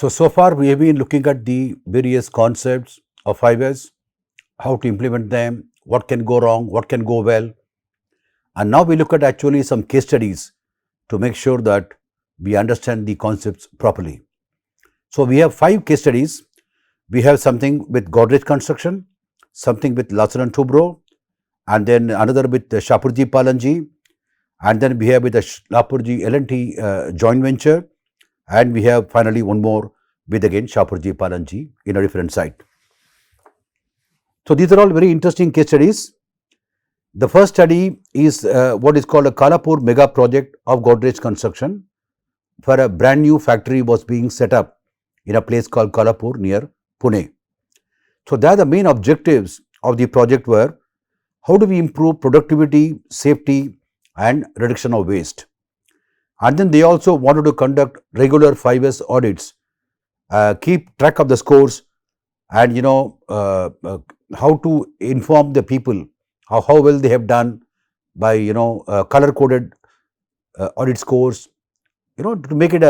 So far we have been looking at the various concepts of 5S, how to implement them, what can go wrong, what can go well. And now we look at actually some case studies to make sure that we understand the concepts properly. So we have 5 case studies. We have something with Godrej Construction, something with Larsen and Toubro, and then another with Shapoorji Pallonji, and then we have with the Shapoorji L&T joint venture, and we have finally one more with again Shapoorji Pallonji in a different site. So these are all very interesting case studies. The first study is what is called a Kalapur mega project of Godrej Construction, where a brand new factory was being set up in a place called Kalapur near Pune. So there the main objectives of the project were how do we improve productivity, safety and reduction of waste. And then they also wanted to conduct regular 5S audits, keep track of the scores and how to inform the people how well they have done by color coded audit scores, to make it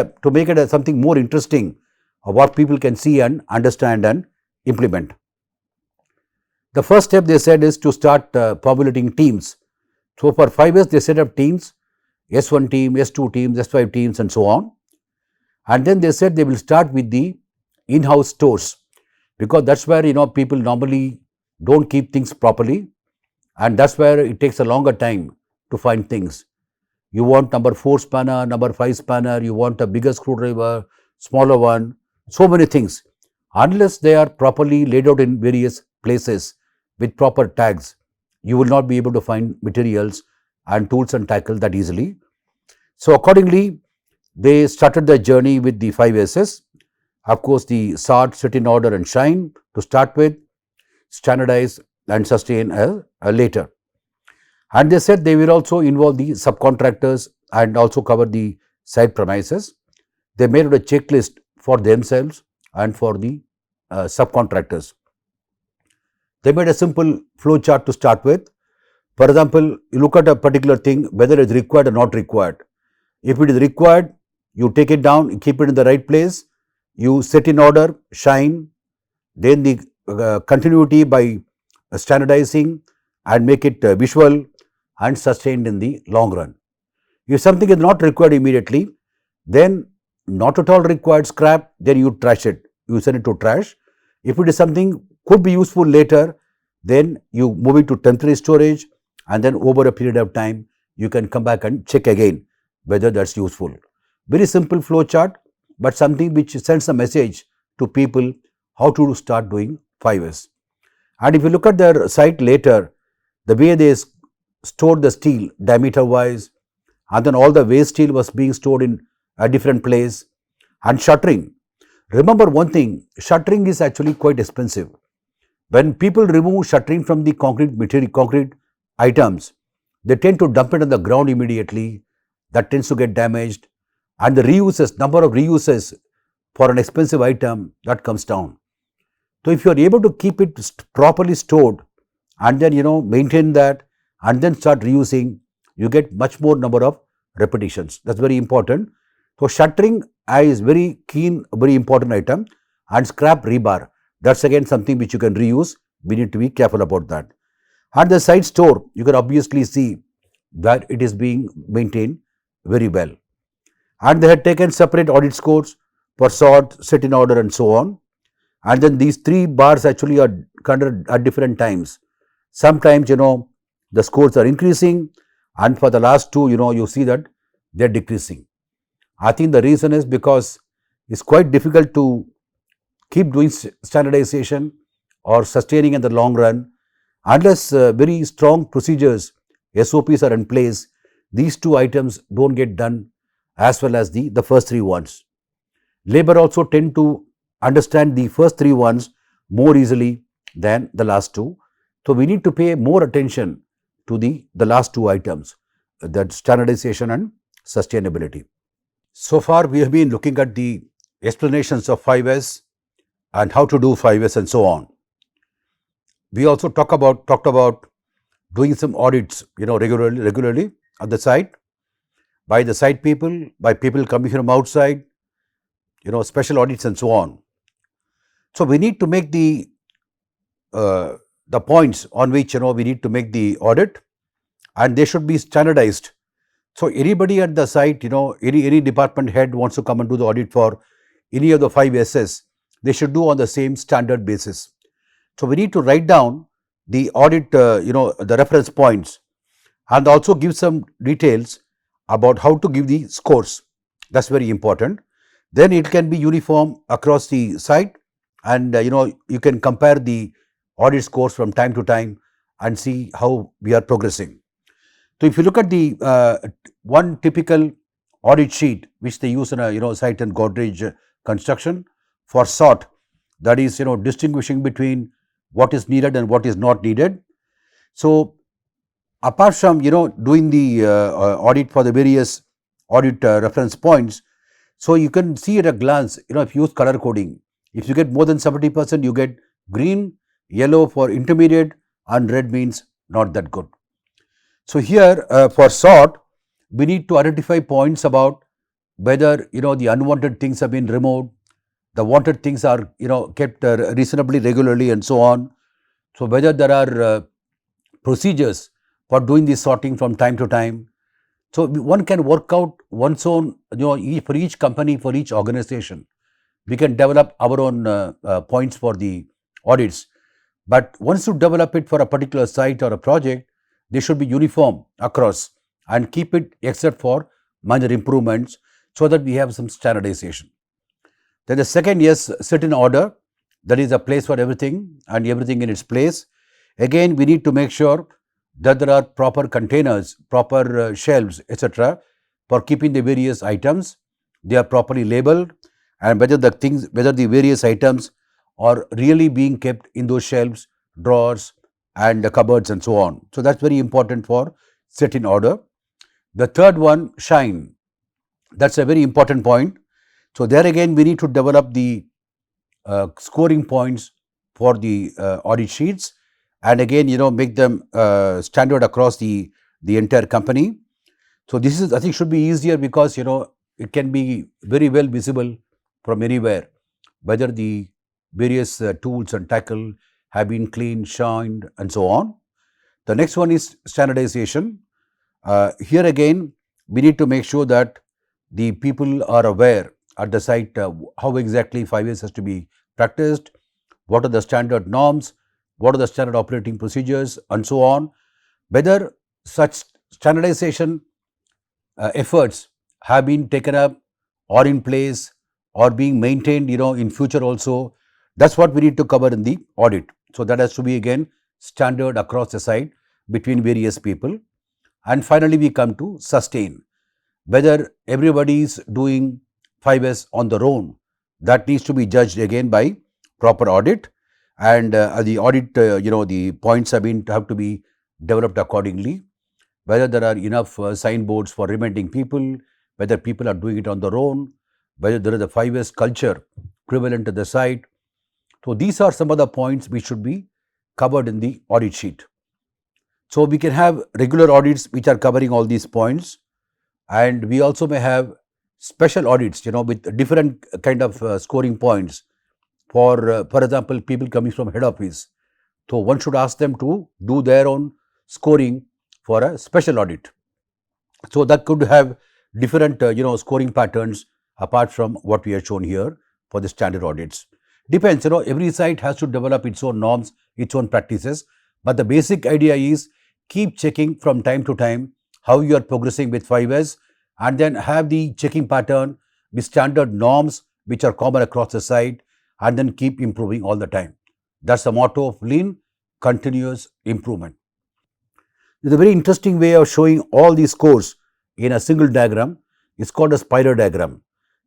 a something more interesting of what people can see and understand and implement. The first step they said is to start formulating teams. So for 5S they set up teams, S1 team, S2 teams, S5 teams and so on. And then they said they will start with the in-house stores, because that's where people normally don't keep things properly, and that's where it takes a longer time to find things. You want number 4 spanner, number 5 spanner, you want a bigger screwdriver, smaller one, so many things. Unless they are properly laid out in various places with proper tags, you will not be able to find materials and tools and tackle that easily. So accordingly, they started their journey with the 5 S's. Of course, the sort, sit in order and shine to start with, standardize and sustain later. And they said they will also involve the subcontractors and also cover the site premises. They made a checklist for themselves and for the subcontractors. They made a simple flow chart to start with. For example, you look at a particular thing, whether it is required or not required. If it is required, you take it down, you keep it in the right place, you set in order, shine, then the continuity by standardizing and make it visual and sustained in the long run. If something is not required immediately, then not at all required, scrap, then you trash it, you send it to trash. If it is something could be useful later, then you move it to temporary storage, and then over a period of time, you can come back and check again whether that's useful. Very simple flow chart, but something which sends a message to people how to start doing 5S. And if you look at their site later, the way they stored the steel diameter wise, and then all the waste steel was being stored in a different place, and shuttering. Remember one thing, shuttering is actually quite expensive. When people remove shuttering from the concrete material, concrete items, they tend to dump it on the ground immediately. That tends to get damaged, and the reuses, number of reuses for an expensive item, that comes down. So if you are able to keep it properly stored and then maintain that and then start reusing, you get much more number of repetitions. That's very important. So shuttering is very keen, very important item, and scrap rebar. That's again something which you can reuse. We need to be careful about that. And the site store, you can obviously see that it is being maintained very well. And they had taken separate audit scores for sort, set in order and so on. And then these 3 bars actually are considered at different times. Sometimes, the scores are increasing, and for the last 2, you see that they are decreasing. I think the reason is because it's quite difficult to keep doing standardization or sustaining in the long run unless very strong procedures, SOPs are in place. These 2 items don't get done as well as the first 3 ones. Labor also tend to understand the first 3 ones more easily than the last 2. So we need to pay more attention to the last 2 items, that standardization and sustainability. So far we have been looking at the explanations of 5S and how to do 5S and so on. We also talked about doing some audits, regularly at the site, by the site people, by people coming from outside, special audits and so on. So we need to make the points on which we need to make the audit, and they should be standardized. So anybody at the site, any department head wants to come and do the audit for any of the 5Ss, they should do on the same standard basis. So we need to write down the audit, the reference points, and also give some details about how to give the scores. That's very important. Then it can be uniform across the site, and you can compare the audit scores from time to time and see how we are progressing. So if you look at the one typical audit sheet which they use in a site and Godrej construction for sort, that is distinguishing between what is needed and what is not needed. So apart from doing the audit for the various audit reference points, so you can see at a glance, if you use color coding, if you get more than 70%, you get green, yellow for intermediate, and red means not that good. So here for sort, we need to identify points about whether the unwanted things have been removed, the wanted things are kept reasonably regularly, and so on. So whether there are procedures for doing this sorting from time to time. So one can work out one's own, for each company, for each organization, we can develop our own points for the audits. But once you develop it for a particular site or a project, they should be uniform across and keep it except for minor improvements, so that we have some standardization. Then the second, yes, set in order, that is a place for everything and everything in its place. Again, we need to make sure that there are proper containers, proper shelves, etc. for keeping the various items. They are properly labeled, and whether the various items are really being kept in those shelves, drawers, and the cupboards, and so on. So that's very important for set in order. The third one, shine. That's a very important point. So there again, we need to develop the scoring points for the audit sheets, and again, make them standard across the entire company. So this is, I think, should be easier because it can be very well visible from anywhere, whether the various tools and tackle have been cleaned, shined, and so on. The next one is standardization. Here again, we need to make sure that the people are aware at the site how exactly 5S has to be practiced, what are the standard norms, what are the standard operating procedures, and so on. Whether such standardization efforts have been taken up or in place or being maintained in future also, that's what we need to cover in the audit. So that has to be again standard across the site between various people. And finally, we come to sustain. Whether everybody is doing 5S on their own, that needs to be judged again by proper audit, and the audit, the points have to be developed accordingly. Whether there are enough signboards for reminding people, whether people are doing it on their own, whether there is a 5S culture prevalent at the site. So these are some of the points which should be covered in the audit sheet. So we can have regular audits which are covering all these points, and we also may have special audits, with different kind of scoring points. For example, people coming from head office. So one should ask them to do their own scoring for a special audit. So that could have different, scoring patterns apart from what we have shown here for the standard audits. Depends, every site has to develop its own norms, its own practices, but the basic idea is keep checking from time to time how you are progressing with 5S, and then have the checking pattern with standard norms which are common across the site, and then keep improving all the time. That's the motto of lean, continuous improvement. There's a very interesting way of showing all these scores in a single diagram. It's called a spider diagram.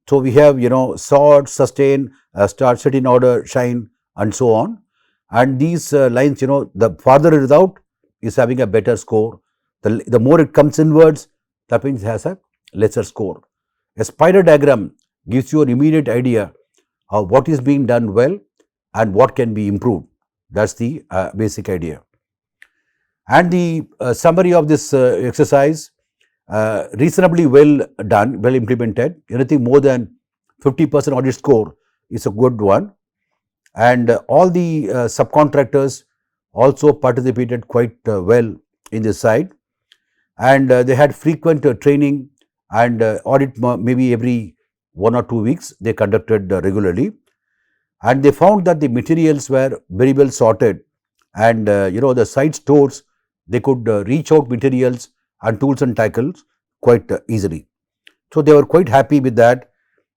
So we have, sort, sustain, start, set in order, shine, and so on. And these lines, the farther it is out is having a better score. The more it comes inwards, that means it has a lesser score. A spider diagram gives you an immediate idea of what is being done well and what can be improved. That's the basic idea. And the summary of this exercise, reasonably well done, well implemented. Anything more than 50% audit score is a good one. And all the subcontractors also participated quite well in this site, and they had frequent training and audit maybe every 1 or 2 weeks they conducted regularly, and they found that the materials were very well sorted, and the site stores, they could reach out materials and tools and tackles quite easily. So they were quite happy with that,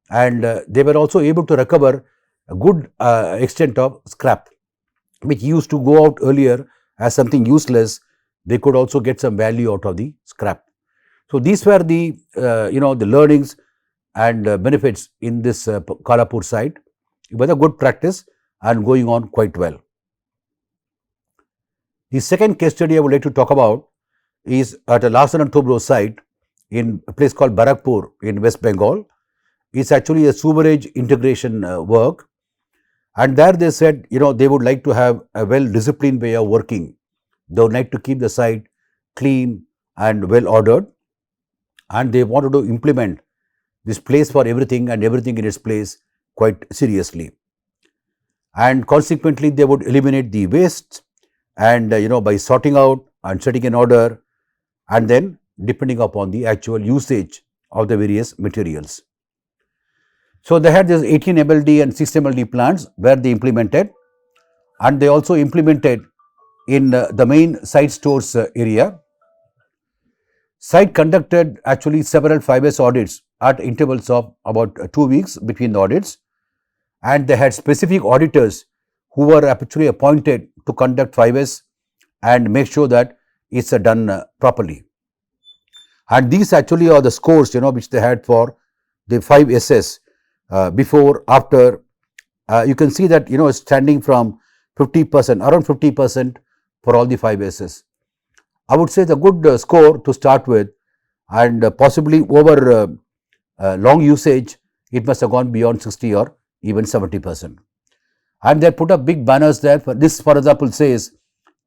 and they were also able to recover a good extent of scrap, which used to go out earlier as something useless. They could also get some value out of the scrap. So these were the the learnings and benefits in this Kalapur site. It was a good practice and going on quite well. The second case study I would like to talk about is at a Larsen and Toubro site in a place called Barakpur in West Bengal. It's actually a sewerage integration work, and there they said they would like to have a well disciplined way of working. They would like to keep the site clean and well ordered, and they wanted to implement this place for everything and everything in its place quite seriously. And consequently, they would eliminate the waste, and by sorting out and setting in order, and then depending upon the actual usage of the various materials. So they had this 18 MLD and 6 MLD plants where they implemented, and they also implemented in the main site stores area. Site conducted actually several 5S audits at intervals of about 2 weeks between the audits, and they had specific auditors who were actually appointed to conduct 5S and make sure that it's done properly. And these actually are the scores which they had for the 5SS before, after. You can see that standing from 50%, around 50% for all the 5SS. I would say the good score to start with, and possibly over long usage, it must have gone beyond 60 or even 70%. And they put up big banners there. For this, for example, says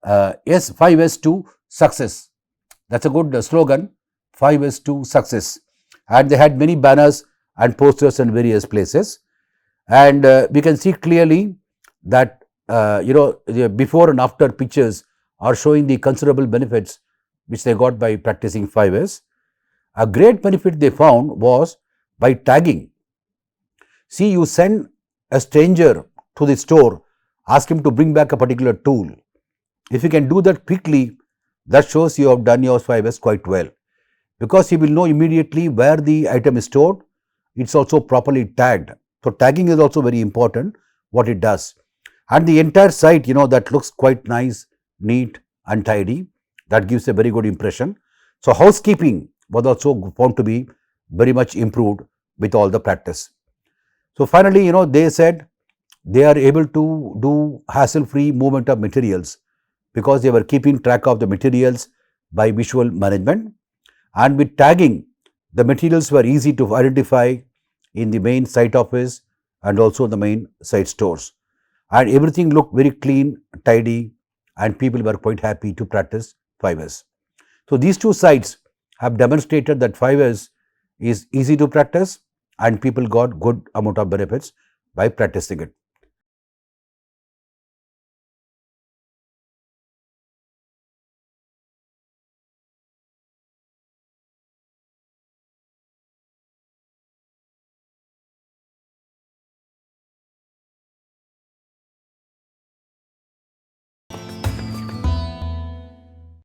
yes, 5S to success. That's a good slogan, 5S to success. And they had many banners and posters in various places. And we can see clearly that the before and after pictures are showing the considerable benefits which they got by practicing 5S. A great benefit they found was by tagging. See, you send a stranger to the store, ask him to bring back a particular tool. If you can do that quickly, that shows you have done your 5S quite well, because he will know immediately where the item is stored. It's also properly tagged. So tagging is also very important, what it does. And the entire site, that looks quite nice, neat and tidy. That gives a very good impression. So housekeeping was also found to be very much improved with all the practice. So finally, they said they are able to do hassle-free movement of materials because they were keeping track of the materials by visual management. And with tagging, the materials were easy to identify in the main site office and also the main site stores. And everything looked very clean, tidy, and people were quite happy to practice 5S. So these two sites have demonstrated that 5S is easy to practice and people got good amount of benefits by practicing it.